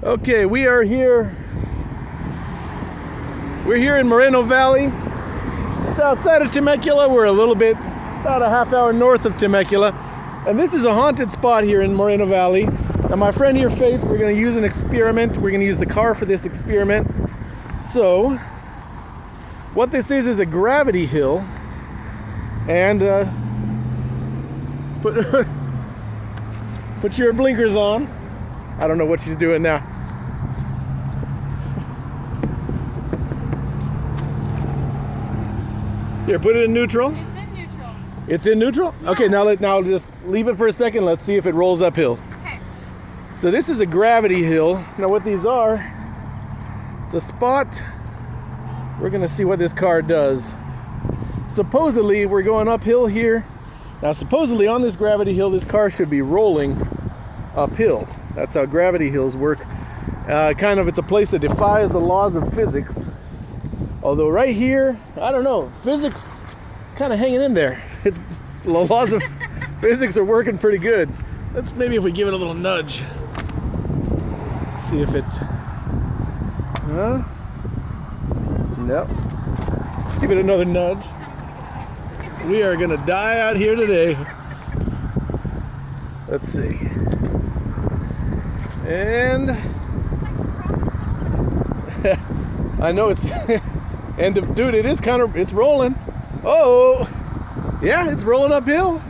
Okay, we're here in Moreno Valley, just outside of Temecula. We're a little bit, about a half hour north of Temecula. And this is a haunted spot here in Moreno Valley. Now my friend here, Faith, we're gonna use an experiment. We're gonna use the car for this experiment. So, what this is a gravity hill. And put your blinkers on. I don't know what she's doing now. Here, put it in neutral. It's in neutral. It's in neutral? Yeah. Okay, now just leave it for a second. Let's see if it rolls uphill. Okay. So this is a gravity hill. Now what these are, it's a spot. We're gonna see what this car does. Supposedly, we're going uphill here. Now supposedly on this gravity hill, this car should be rolling uphill. That's how gravity hills work. It's a place that defies the laws of physics. Although right here, I don't know, physics is kind of hanging in there. The laws of physics are working pretty good. Let's maybe if we give it a little nudge. See if it, no. Give it another nudge. We are gonna die out here today. Let's see. And I know it's dude, it's rolling. Oh, yeah, it's rolling uphill.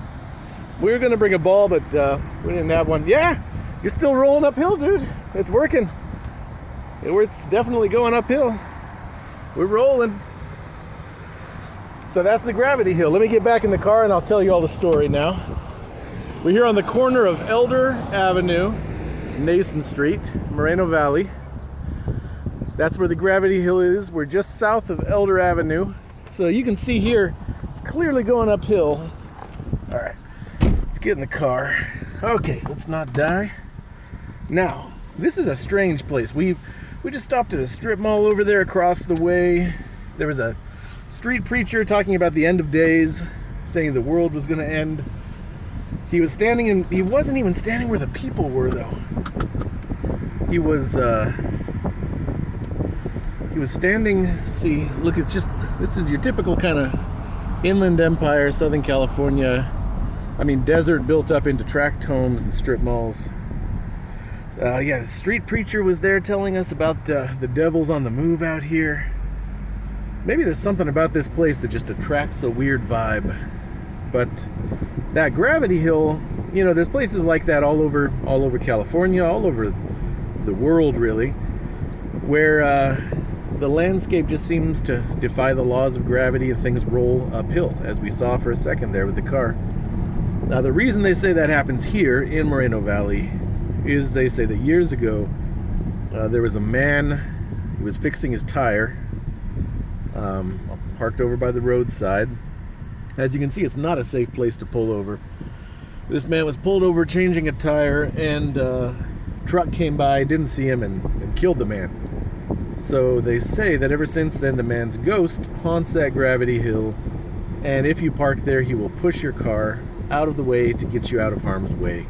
We were gonna bring a ball, but we didn't have one. Yeah, you're still rolling uphill, dude. It's working. It's definitely going uphill. We're rolling. So that's the gravity hill. Let me get back in the car and I'll tell you all the story now. We're here on the corner of Elder Avenue, Nason Street, Moreno Valley. That's where the gravity hill is. We're just south of Elder Avenue. So you can see here, it's clearly going uphill. All right, let's get in the car. Okay, let's not die. Now, this is a strange place. We just stopped at a strip mall over there across the way. There was a street preacher talking about the end of days, saying the world was going to end. He wasn't even standing where the people were, though. He was standing, see, look, this is your typical kind of inland empire, Southern California. I mean, desert built up into tract homes and strip malls. Yeah, the street preacher was there telling us about the devil's on the move out here. Maybe there's something about this place that just attracts a weird vibe. But that gravity hill, you know, there's places like that all over California, all over the world really, where the landscape just seems to defy the laws of gravity and things roll uphill, as we saw for a second there with the car. Now the reason they say that happens here in Moreno Valley is they say that years ago there was a man, he was fixing his tire, parked over by the roadside. As you can see, it's not a safe place to pull over. This man was pulled over changing a tire, and truck came by, didn't see him, and killed the man. So they say that ever since then, the man's ghost haunts that gravity hill, and if you park there, he will push your car out of the way to get you out of harm's way.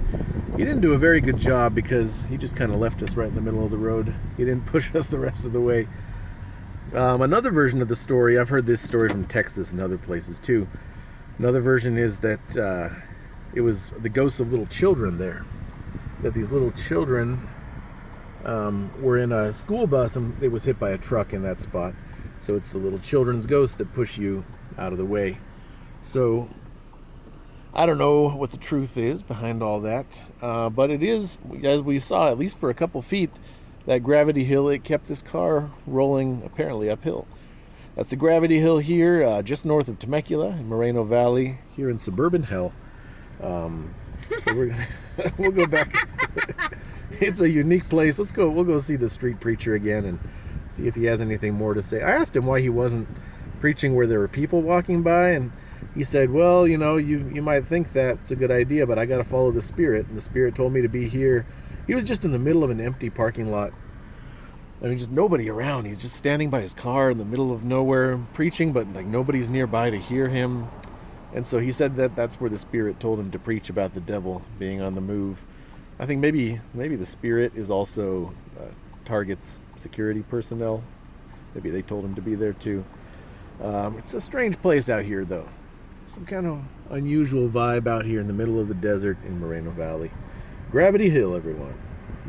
He didn't do a very good job because he just kind of left us right in the middle of the road. He didn't push us the rest of the way. Another version of the story, I've heard this story from Texas and other places too. Another version is that it was the ghosts of little children there. That these little children were in a school bus and it was hit by a truck in that spot. So it's the little children's ghosts that push you out of the way. So I don't know what the truth is behind all that, but it is, as we saw, at least for a couple feet, that gravity hill, it kept this car rolling apparently uphill. That's the gravity hill here, just north of Temecula in Moreno Valley, here in suburban hell. So we'll go back. It's a unique place. We'll go see the street preacher again and see if he has anything more to say. I asked him why he wasn't preaching where there were people walking by, and he said, well, you know, you might think that's a good idea, but I got to follow the Spirit, and the Spirit told me to be here. He was just in the middle of an empty parking lot. I mean, just nobody around. He's just standing by his car in the middle of nowhere preaching, but like nobody's nearby to hear him. And so he said that that's where the Spirit told him to preach about the devil being on the move. I think maybe the spirit is also Target's security personnel. Maybe they told him to be there too. It's a strange place out here, though. Some kind of unusual vibe out here in the middle of the desert in Moreno Valley. Gravity Hill, everyone.